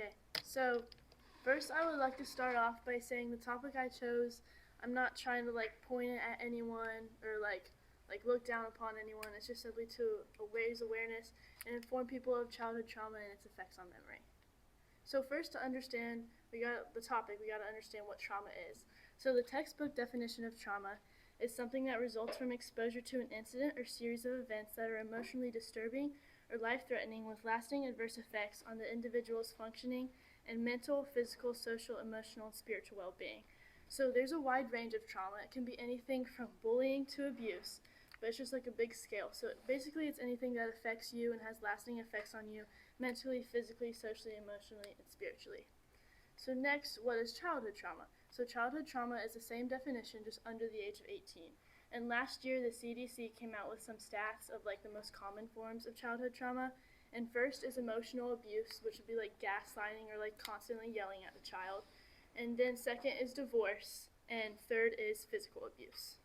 Okay, so first I would like to start off by saying the topic I chose, I'm not trying to point it at anyone or look down upon anyone. It's just simply to raise awareness and inform people of childhood trauma and its effects on memory. So first to understand, we got to understand what trauma is. So the textbook definition of trauma is something that results from exposure to an incident or series of events that are emotionally disturbing or life-threatening with lasting adverse effects on the individual's functioning and mental, physical, social, emotional, and spiritual well-being. So there's a wide range of trauma. It can be anything from bullying to abuse, but it's just like a big scale. So basically it's anything that affects you and has lasting effects on you mentally, physically, socially, emotionally, and spiritually. So next, what is childhood trauma? So childhood trauma is the same definition, just under the age of 18. And last year, the CDC came out with some stats of the most common forms of childhood trauma. And first is emotional abuse, which would be gaslighting or constantly yelling at the child. And then second is divorce, and third is physical abuse.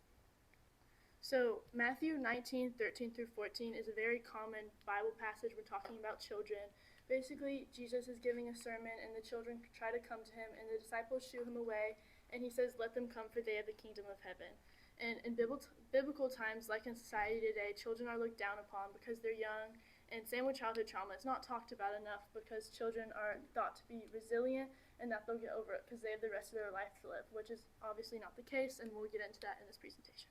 So Matthew 19:13 through 14 is a very common Bible passage. We're talking about children. Basically, Jesus is giving a sermon, and the children try to come to him, and the disciples shoo him away, and he says, "Let them come, for they have the kingdom of heaven." And in biblical times, like in society today, children are looked down upon because they're young, and same with childhood trauma. It's not talked about enough because children are thought to be resilient and that they'll get over it because they have the rest of their life to live, which is obviously not the case, and we'll get into that in this presentation.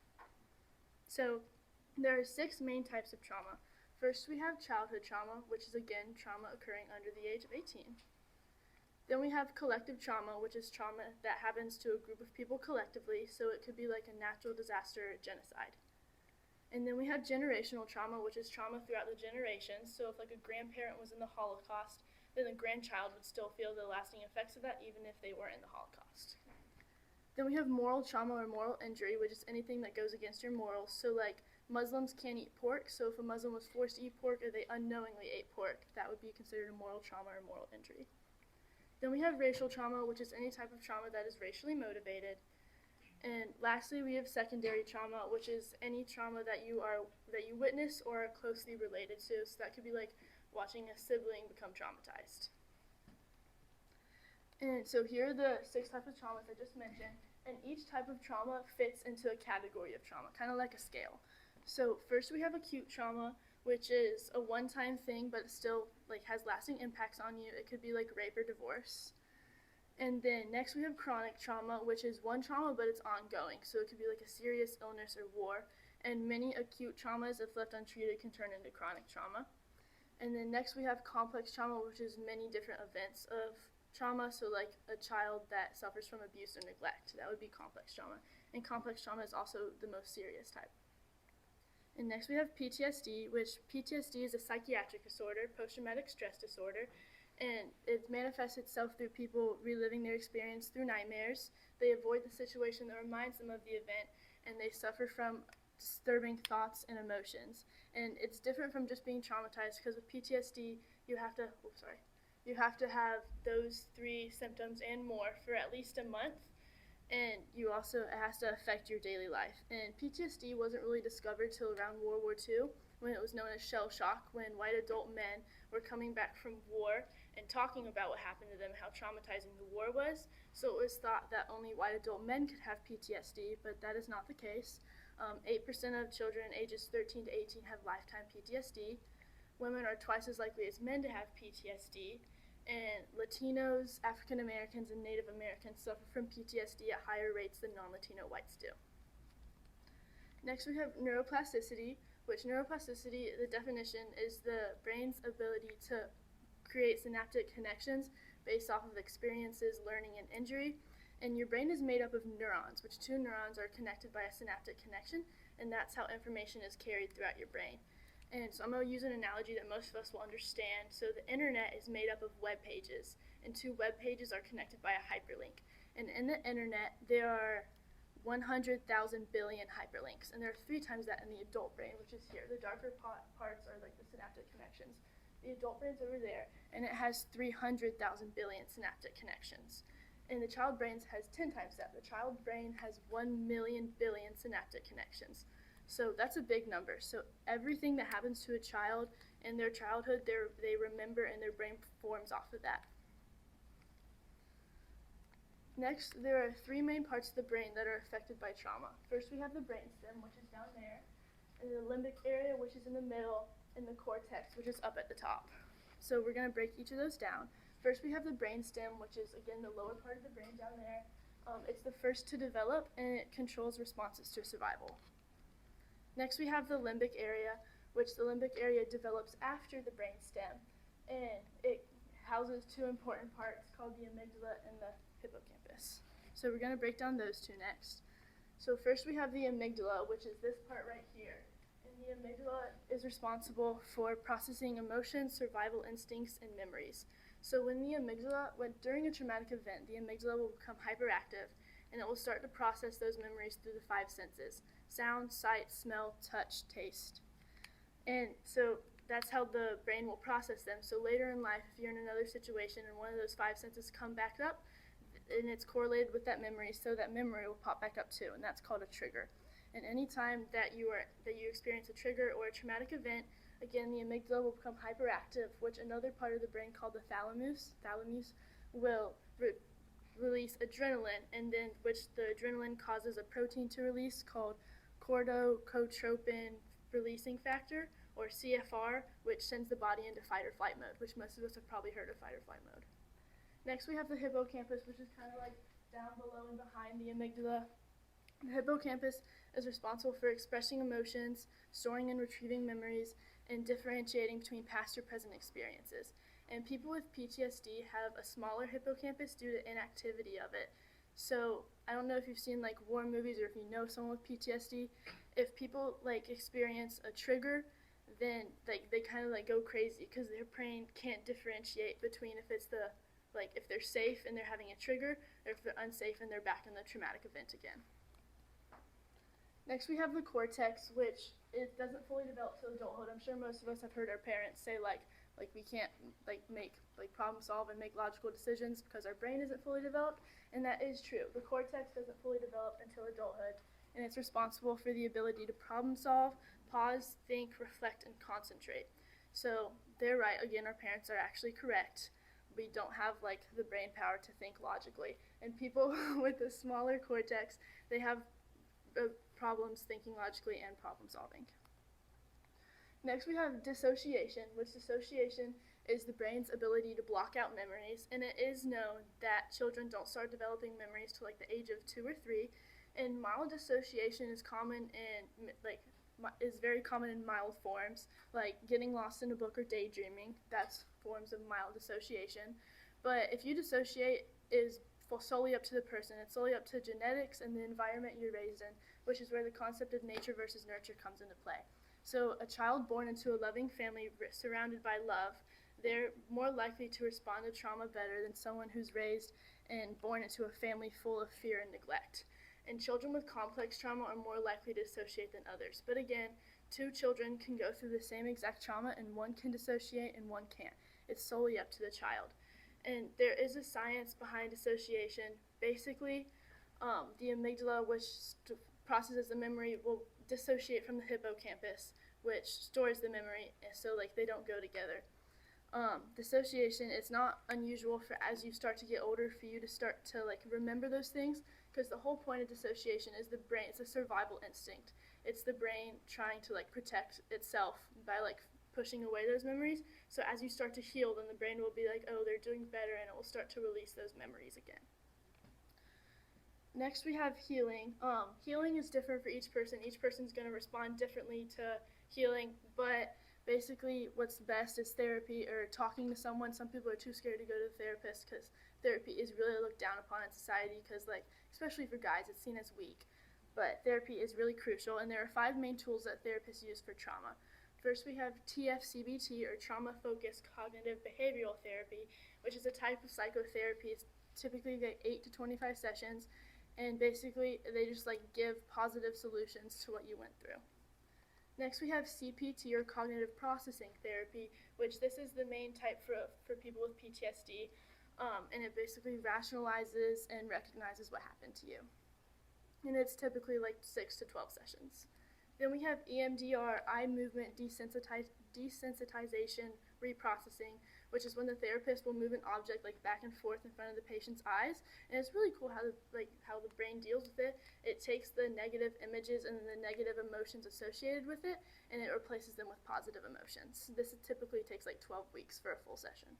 So there are 6 main types of trauma. First, we have childhood trauma, which is again trauma occurring under the age of 18. Then we have collective trauma, which is trauma that happens to a group of people collectively, so it could be like a natural disaster or genocide. And then we have generational trauma, which is trauma throughout the generations. So if a grandparent was in the Holocaust, then the grandchild would still feel the lasting effects of that even if they weren't in the Holocaust. Then we have moral trauma or moral injury, which is anything that goes against your morals. So Muslims can't eat pork, so if a Muslim was forced to eat pork or they unknowingly ate pork, that would be considered a moral trauma or moral injury. Then we have racial trauma, which is any type of trauma that is racially motivated. And lastly, we have secondary trauma, which is any trauma that you witness or are closely related to. So that could be like watching a sibling become traumatized. And so here are the 6 types of traumas I just mentioned, and each type of trauma fits into a category of trauma, kind of like a scale. So first we have acute trauma, which is a one-time thing, but it still has lasting impacts on you. It could be like rape or divorce. And then next we have chronic trauma, which is one trauma, but it's ongoing. So it could be like a serious illness or war. And many acute traumas, if left untreated, can turn into chronic trauma. And then next we have complex trauma, which is many different events of trauma. So like a child that suffers from abuse or neglect, that would be complex trauma. And complex trauma is also the most serious type. And next we have PTSD, which PTSD is a psychiatric disorder, post-traumatic stress disorder, and it manifests itself through people reliving their experience through nightmares. They avoid the situation that reminds them of the event, and they suffer from disturbing thoughts and emotions. And it's different from just being traumatized, because with PTSD, you have to have those 3 symptoms and more for at least a month. And it has to affect your daily life. And PTSD wasn't really discovered till around World War II, when it was known as shell shock, when white adult men were coming back from war and talking about what happened to them, how traumatizing the war was. So it was thought that only white adult men could have PTSD, but that is not the case. 8% of children ages 13 to 18 have lifetime PTSD. Women are twice as likely as men to have PTSD. And Latinos, African Americans, and Native Americans suffer from PTSD at higher rates than non-Latino whites do. Next we have neuroplasticity, which neuroplasticity, the definition, is the brain's ability to create synaptic connections based off of experiences, learning, and injury. And your brain is made up of neurons, which 2 neurons are connected by a synaptic connection, and that's how information is carried throughout your brain. And so I'm going to use an analogy that most of us will understand. So the internet is made up of web pages, and 2 web pages are connected by a hyperlink. And in the internet, there are 100,000 billion hyperlinks, and there are 3 times that in the adult brain, which is here. The darker parts are like the synaptic connections. The adult brain's over there, and it has 300,000 billion synaptic connections. And the child brain has 10 times that. The child brain has 1 million billion synaptic connections. So that's a big number. So everything that happens to a child in their childhood, they remember, and their brain forms off of that. Next, there are three main parts of the brain that are affected by trauma. First, we have the brainstem, which is down there, and the limbic area, which is in the middle, and the cortex, which is up at the top. So we're going to break each of those down. First, we have the brainstem, which is, again, the lower part of the brain down there. It's the first to develop, and it controls responses to survival. Next, we have the limbic area, which the limbic area develops after the brainstem, and it houses two important parts called the amygdala and the hippocampus. So we're going to break down those two next. So first we have the amygdala, which is this part right here. And the amygdala is responsible for processing emotions, survival instincts, and memories. So during a traumatic event, the amygdala will become hyperactive, and it will start to process those memories through the five senses: sound, sight, smell, touch, taste. And so that's how the brain will process them. So later in life, if you're in another situation and one of those five senses come back up, and it's correlated with that memory, so that memory will pop back up too, and that's called a trigger. And any time that you experience a trigger or a traumatic event, again, the amygdala will become hyperactive, which another part of the brain called the thalamus will release adrenaline, and then which the adrenaline causes a protein to release called corticotropin releasing factor, or CFR, which sends the body into fight or flight mode, which most of us have probably heard of fight or flight mode. Next, we have the hippocampus, which is kind of like down below and behind the amygdala. The hippocampus is responsible for expressing emotions, storing and retrieving memories, and differentiating between past or present experiences. And people with PTSD have a smaller hippocampus due to inactivity of it. So I don't know if you've seen like war movies or if you know someone with PTSD. If people like experience a trigger, then they kind of like go crazy because their brain can't differentiate between if they're safe and they're having a trigger, or if they're unsafe and they're back in the traumatic event again. Next, we have the cortex, which it doesn't fully develop till adulthood. I'm sure most of us have heard our parents say like we can't make problem solve and make logical decisions because our brain isn't fully developed, and that is true. The cortex doesn't fully develop until adulthood, and it's responsible for the ability to problem solve, pause, think, reflect, and concentrate. So they're right. Again, our parents are actually correct. We don't have the brain power to think logically, and people with a smaller cortex, they have problems thinking logically and problem solving. Next, we have dissociation, which dissociation is the brain's ability to block out memories, and it is known that children don't start developing memories till the age of 2 or 3, and mild dissociation is very common in mild forms, like getting lost in a book or daydreaming. That's forms of mild dissociation. But if you dissociate, is solely up to the person. It's solely up to genetics and the environment you're raised in, which is where the concept of nature versus nurture comes into play. So a child born into a loving family surrounded by love, they're more likely to respond to trauma better than someone who's raised and born into a family full of fear and neglect. And children with complex trauma are more likely to dissociate than others. But again, 2 children can go through the same exact trauma, and one can dissociate and one can't. It's solely up to the child. And there is a science behind dissociation. Basically, the amygdala, which processes the memory, will dissociate from the hippocampus, which stores the memory, so they don't go together. Dissociation is not unusual for as you start to get older for you to start to remember those things, because the whole point of dissociation is the brain. It's a survival instinct. It's the brain trying to protect itself by pushing away those memories. So as you start to heal, then the brain will be oh, they're doing better, and it will start to release those memories again. Next, we have healing. Healing is different for each person. Each person's going to respond differently to healing, but basically what's best is therapy or talking to someone. Some people are too scared to go to the therapist because therapy is really looked down upon in society because especially for guys, it's seen as weak. But therapy is really crucial, and there are 5 main tools that therapists use for trauma. First, we have TFCBT, or Trauma-Focused Cognitive Behavioral Therapy, which is a type of psychotherapy. It's typically 8 to 25 sessions, and basically they just give positive solutions to what you went through. Next, we have CPT, or Cognitive Processing Therapy, which this is the main type for people with PTSD, and it basically rationalizes and recognizes what happened to you. And it's typically 6 to 12 sessions. Then we have EMDR, eye movement desensitization reprocessing, which is when the therapist will move an object like back and forth in front of the patient's eyes. And it's really cool how the brain deals with it. It takes the negative images and the negative emotions associated with it, and it replaces them with positive emotions. This typically takes like 12 weeks for a full session.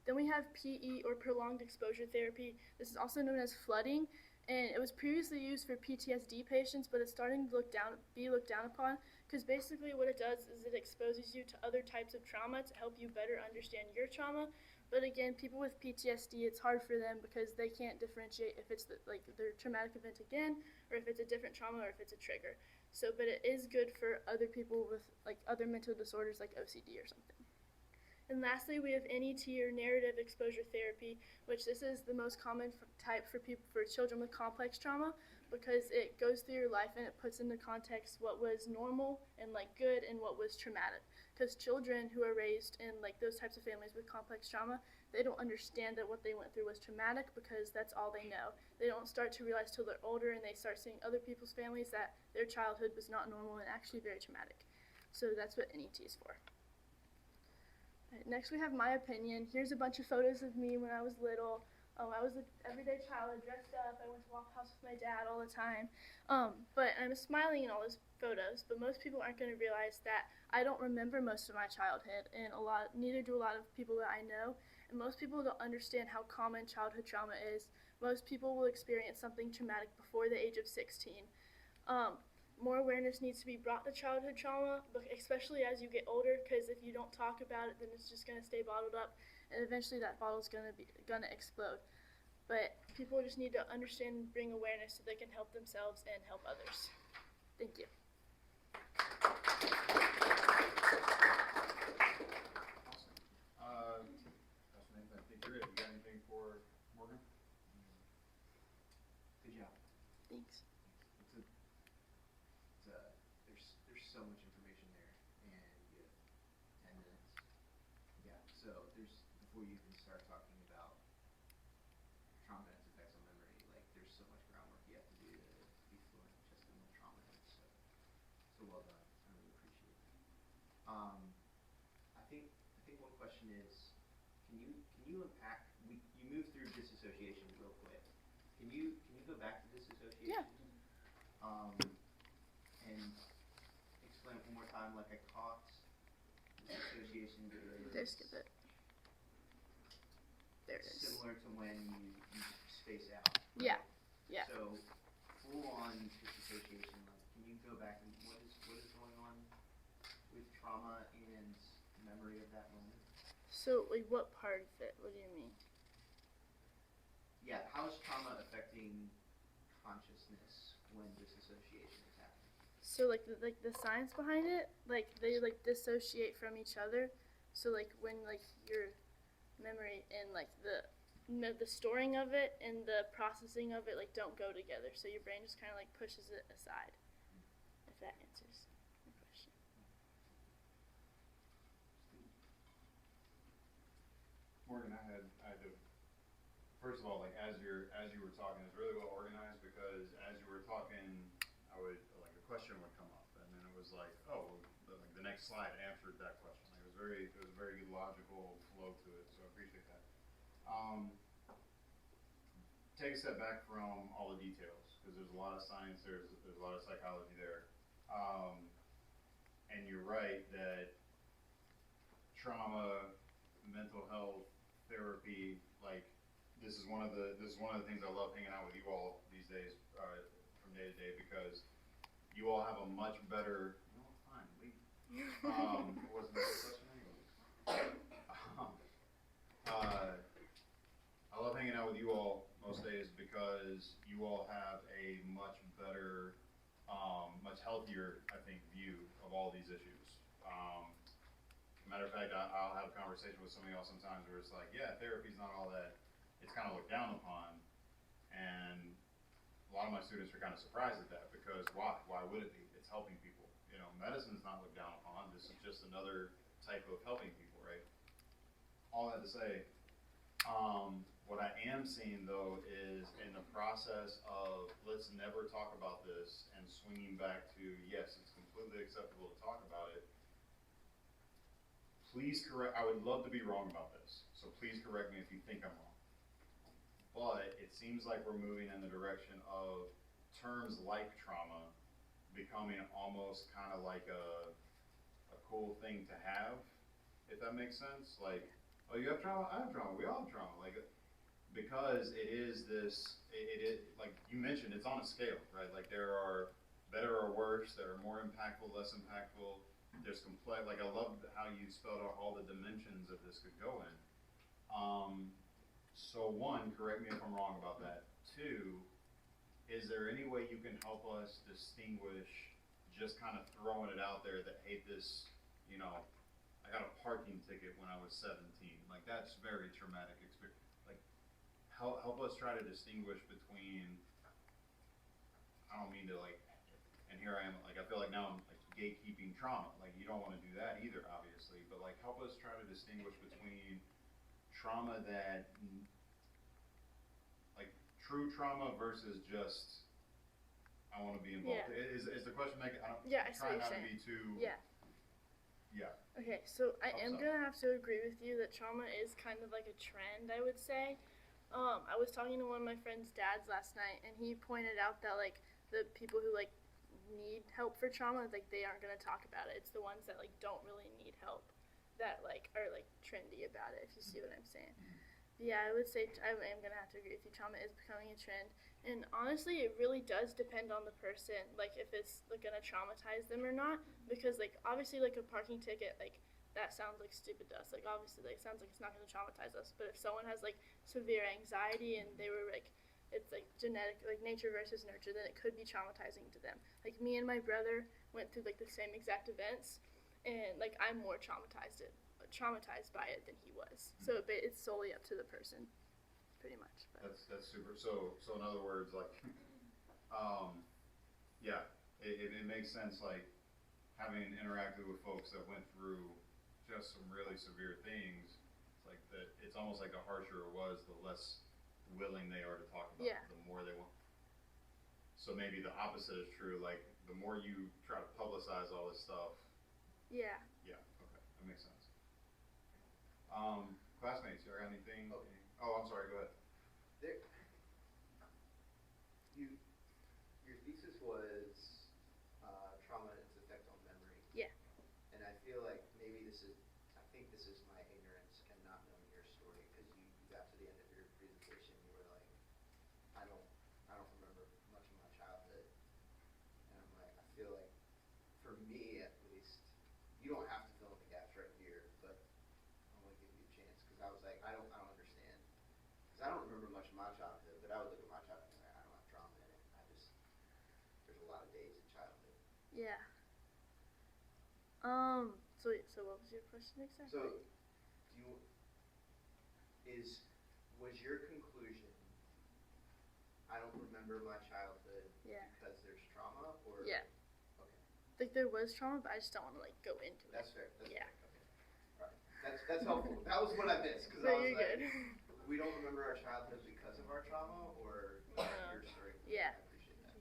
Then we have PE, or prolonged exposure therapy. This is also known as flooding, and it was previously used for PTSD patients, but it's starting to be looked down upon, because basically what it does is it exposes you to other types of trauma to help you better understand your trauma. But again, people with PTSD, it's hard for them because they can't differentiate if it's their traumatic event again, or if it's a different trauma, or if it's a trigger. So, but it is good for other people with like other mental disorders like OCD or something. And lastly, we have NET, or narrative exposure therapy, which this is the most common type for children with complex trauma, because it goes through your life and it puts into context what was normal and like good and what was traumatic. Because children who are raised in like those types of families with complex trauma, they don't understand that what they went through was traumatic because that's all they know. They don't start to realize till they're older and they start seeing other people's families that their childhood was not normal and actually very traumatic. So that's what NET is for. Right, next we have my opinion. Here's a bunch of photos of me when I was little. I was an everyday child. I dressed up. I went to Waffle House with my dad all the time. But I'm smiling in all those photos. But most people aren't going to realize that I don't remember most of my childhood, and neither do a lot of people that I know. And most people don't understand how common childhood trauma is. Most people will experience something traumatic before the age of 16. More awareness needs to be brought to childhood trauma, especially as you get older, because if you don't talk about it, then it's just going to stay bottled up, and eventually that bottle's going to explode. But people just need to understand and bring awareness so they can help themselves and help others. Thank you. Awesome. That's Nathan. I think you're it. You got anything for Morgan? Good job. Thanks. There's so much information there, and you have 10 minutes. Yeah. So before you even start talking about trauma and its effects on memory, like there's so much groundwork you have to do to be fluent just in what trauma is. So well done. I really appreciate it. I think one question is, can you unpack? You moved through disassociation real quick. Can you go back to disassociation? Yeah. And explain it one more time, like I caught disassociation is There, skip it. There it is. similar to when you space out. Yeah. Right? Yeah. So full on disassociation, like can you go back and what is going on with trauma and memory of that moment? So, like, what part of it? What do you mean? Yeah, how is trauma affecting consciousness when disassociation is happening? So like the science behind it, like they like dissociate from each other. So like when like your memory and like the storing of it and the processing of it like don't go together. So your brain just kind of like pushes it aside. If that answers the question. Morgan, I had to, first of all, like as you were talking, it's really well organized, because as you were talking, like a question would come up, and then it was like, oh, like the next slide answered that question. Like it was a very logical flow to it, so I appreciate that. Take a step back from all the details, because there's a lot of science, there's a lot of psychology there, and you're right that trauma, mental health, therapy, like this is one of the things I love hanging out with you all these days, from day to day, because you all have a much better. No, fine, leave. It wasn't a good question anyway. I love hanging out with you all most days because you all have a much better, much healthier, I think, view of all these issues. Matter of fact, I'll have a conversation with some of y'all sometimes where it's like, yeah, therapy's not all that. It's kind of looked down upon, and a lot of my students are kind of surprised at that, because why? Why would it be? It's helping people. You know, medicine's not looked down upon. This is just another type of helping people, right? All that to say, what I am seeing though is in the process of let's never talk about this and swinging back to yes, it's completely acceptable to talk about it. please correct, I would love to be wrong about this, so please correct me if you think I'm wrong. But it seems like we're moving in the direction of terms like trauma becoming almost kind of like a cool thing to have, if that makes sense. Like, oh, you have trauma, I have trauma, we all have trauma. Like, because it is this, like you mentioned, it's on a scale, right? Like there are better or worse, that are more impactful, less impactful. There's complex, like I love how you spelled out all the dimensions that this could go in. So one, correct me if I'm wrong about that. Two, is there any way you can help us distinguish, just kind of throwing it out there that, hey, this, you know, I got a parking ticket when I was 17. Like that's very traumatic experience. Like help us try to distinguish between, I don't mean to like, and here I am, like I feel like now I'm like gatekeeping trauma. Like you don't want to do that either, obviously, but like help us try to distinguish between trauma that, like true trauma versus just, I want to be involved. Yeah. Is the question making, I don't, Yeah, I I'm see what trying not you're to be saying. too, Yeah. yeah. Okay, so I am so. gonna have to agree with you that trauma is kind of like a trend, I would say. I was talking to one of my friend's dads last night, and he pointed out that like the people who like need help for trauma, like they aren't gonna talk about it. It's the ones that like don't really need help that like are like trendy about it. If you see what I'm saying. Yeah, I would say I am gonna have to agree with you. Trauma is becoming a trend, and honestly, it really does depend on the person. Like if it's like gonna traumatize them or not. Because like obviously like a parking ticket, like that sounds like stupid to us. Like obviously like sounds like it's not gonna traumatize us. But if someone has like severe anxiety and they were like it's like genetic, like nature versus nurture, then it could be traumatizing to them. Like me and my brother went through like the same exact events, and like I'm more traumatized by it than he was. So it's solely up to the person, pretty much. But. That's super. So in other words, like, yeah, it makes sense. Like having interacted with folks that went through just some really severe things, it's like that. It's almost like the harsher it was, the less willing they are to talk about. Yeah. It, the more they want. So maybe the opposite is true. Like the more you try to publicize all this stuff. Yeah. Yeah. Okay, that makes sense. Classmates, you got anything? Oh. Oh, I'm sorry. Go ahead. Your thesis was trauma and its effect on memory. Yeah. And I feel like maybe I think this is my ignorance and not knowing your story, because you got to the end of your presentation, you were like, I don't remember much of my childhood. And I'm like, I feel like, for me at least, you don't have to fill in the gaps right here, but I'm gonna give you a chance, because I was like, I don't understand. Because I don't remember much of my childhood, but I would look at my childhood and like, I don't have trauma in it. There's a lot of days in childhood. Yeah. So what was your question exactly? So, was your conclusion, I don't remember my childhood Yeah. because there's trauma, or? Yeah. Okay. Like there was trauma, but I just don't want to like go into it. That's fair. That's Yeah. fair. Okay. All right. That's helpful. That was what I missed, because So I was you're like, good. we don't remember our childhood because of our trauma, or No. your story. Yeah. I appreciate that.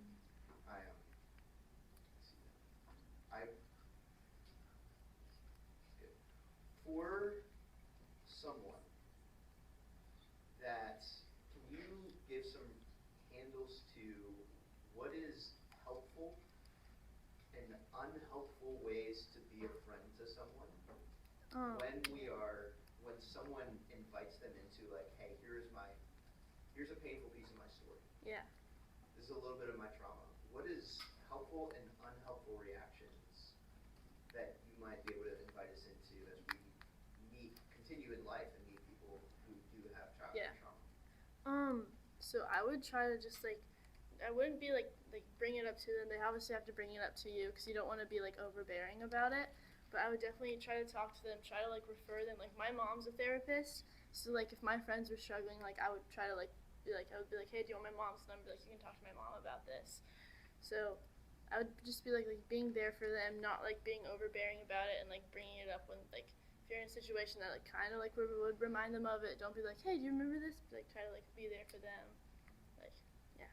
For someone that, can you give some handles to what is helpful and unhelpful ways to be a friend to someone? When someone invites them into like, hey, here's a painful piece of my story. Yeah. This is a little bit of my trauma. What is helpful and unhelpful reactions that you might be able to invite us into as we continue in life and meet people who do have childhood trauma? So I would try to just like, I wouldn't be like bring it up to them. They obviously have to bring it up to you because you don't want to be like overbearing about it. But I would definitely try to talk to them, try to like refer them. Like my mom's a therapist, so like if my friends were struggling, like I would try to like be like, hey, do you want my mom's number? Like you can talk to my mom about this. So I would just be like being there for them, not like being overbearing about it and like bringing it up when like if you're in a situation that like kind of like would remind them of it. Don't be like, hey, do you remember this? But like try to like be there for them. Like, yeah.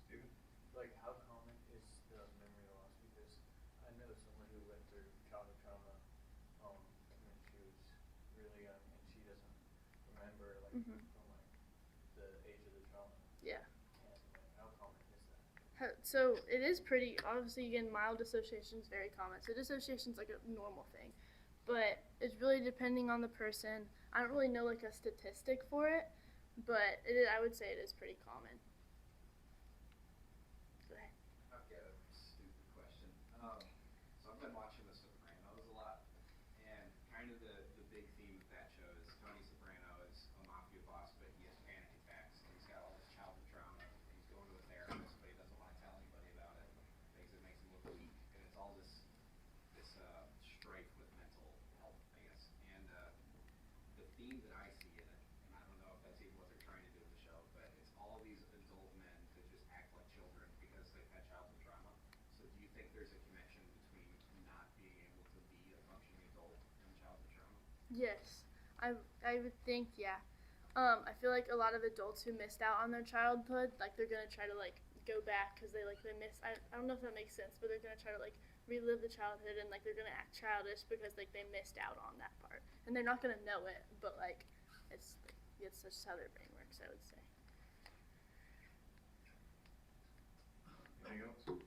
Steven? Like, how common is the memory loss? Because I know someone who went through childhood Mhm. from like the age of the trauma. Yeah. And like, how common is that? So it is pretty, obviously again, mild dissociation is very common. So dissociation is like a normal thing, but it's really depending on the person. I don't really know like a statistic for it, but I would say it is pretty common. Go ahead. I've got a stupid question. So I've been watching The Sopranos a lot, and kind of the big theme of that show is Tony Soprano is a mafia boss, but he has panic attacks, and he's got all this childhood trauma, and he's going to a therapist, but he doesn't want to tell anybody about it because it makes him look weak, and it's all this strife with mental health, I guess. And the theme that I see in it, and I don't know if that's even what they're trying to do in the show, but it's all these adult men that just act like children because they've had childhood trauma. So do you think there's a connection between not being able to be a functioning adult and childhood trauma? Yes, I would think, yeah. I feel like a lot of adults who missed out on their childhood, like they're gonna try to like go back because they miss. I don't know if that makes sense, but they're gonna try to like relive the childhood and like they're gonna act childish because like they missed out on that part, and they're not gonna know it, but like it's just how their brain works, I would say. Anything else?